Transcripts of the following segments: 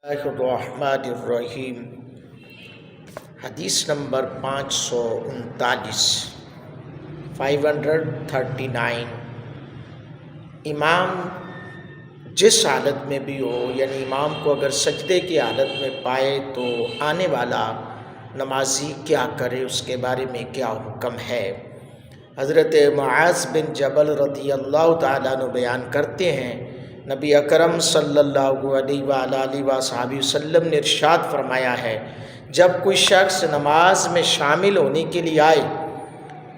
اللہ الرحمن الرحیم۔ حدیث نمبر 539 امام جس حالت میں بھی ہو، یعنی امام کو اگر سجدے کی حالت میں پائے تو آنے والا نمازی کیا کرے، اس کے بارے میں کیا حکم ہے۔ حضرت معاذ بن جبل رضی اللہ تعالیٰ عنہ بیان کرتے ہیں، نبی اکرم صلی اللہ علیہ وآلہ وصحبہ وسلم نے ارشاد فرمایا ہے، جب کوئی شخص نماز میں شامل ہونے کے لیے آئے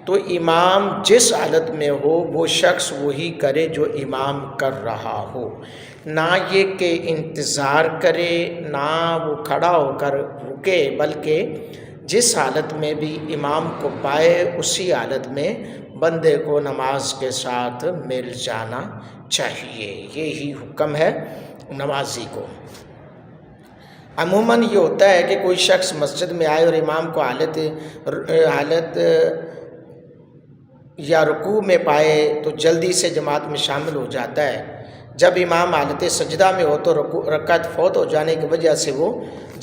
تو امام جس حالت میں ہو وہ شخص وہی کرے جو امام کر رہا ہو، نہ یہ کہ انتظار کرے نہ وہ کھڑا ہو کر رکے، بلکہ جس حالت میں بھی امام کو پائے اسی حالت میں بندے کو نماز کے ساتھ مل جانا چاہیے۔ یہی حکم ہے نمازی کو۔ عموماً یہ ہوتا ہے کہ کوئی شخص مسجد میں آئے اور امام کو حالت یا رکوع میں پائے تو جلدی سے جماعت میں شامل ہو جاتا ہے۔ جب امام حالت سجدہ میں ہو تو رکعت فوت ہو جانے کی وجہ سے وہ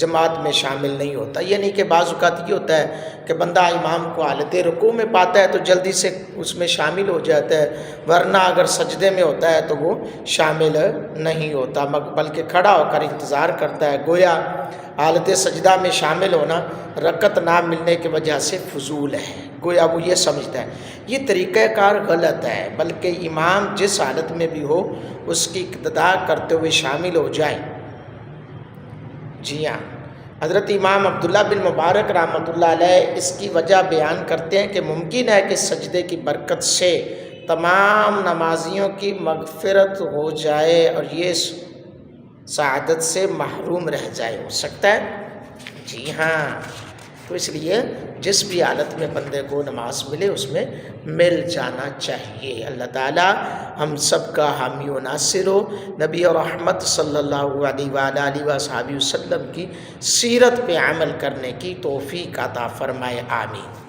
جماعت میں شامل نہیں ہوتا۔ یعنی کہ بعض اوقات یہ ہوتا ہے کہ بندہ امام کو حالت رکوع میں پاتا ہے تو جلدی سے اس میں شامل ہو جاتا ہے، ورنہ اگر سجدے میں ہوتا ہے تو وہ شامل نہیں ہوتا، بلکہ کھڑا ہو کر انتظار کرتا ہے۔ گویا حالت سجدہ میں شامل ہونا رکعت نہ ملنے کی وجہ سے فضول ہے، گویا وہ یہ سمجھتا ہے۔ یہ طریقہ کار غلط ہے، بلکہ امام جس حالت میں بھی ہو اس کی اقتداء کرتے ہوئے شامل ہو جائے۔ جی ہاں، حضرت امام عبداللہ بن مبارک رحمۃ اللہ علیہ اس کی وجہ بیان کرتے ہیں کہ ممکن ہے کہ سجدے کی برکت سے تمام نمازیوں کی مغفرت ہو جائے اور یہ سعادت سے محروم رہ جائے، ہو سکتا ہے۔ جی ہاں، تو اس لیے جس بھی حالت میں بندے کو نماز ملے اس میں مل جانا چاہیے۔ اللہ تعالیٰ ہم سب کا حامی و ناصر ہو، نبی رحمت صلی اللہ علیہ وآلہ وصحبہ وسلم کی سیرت پہ عمل کرنے کی توفیق عطا فرمائے، آمین۔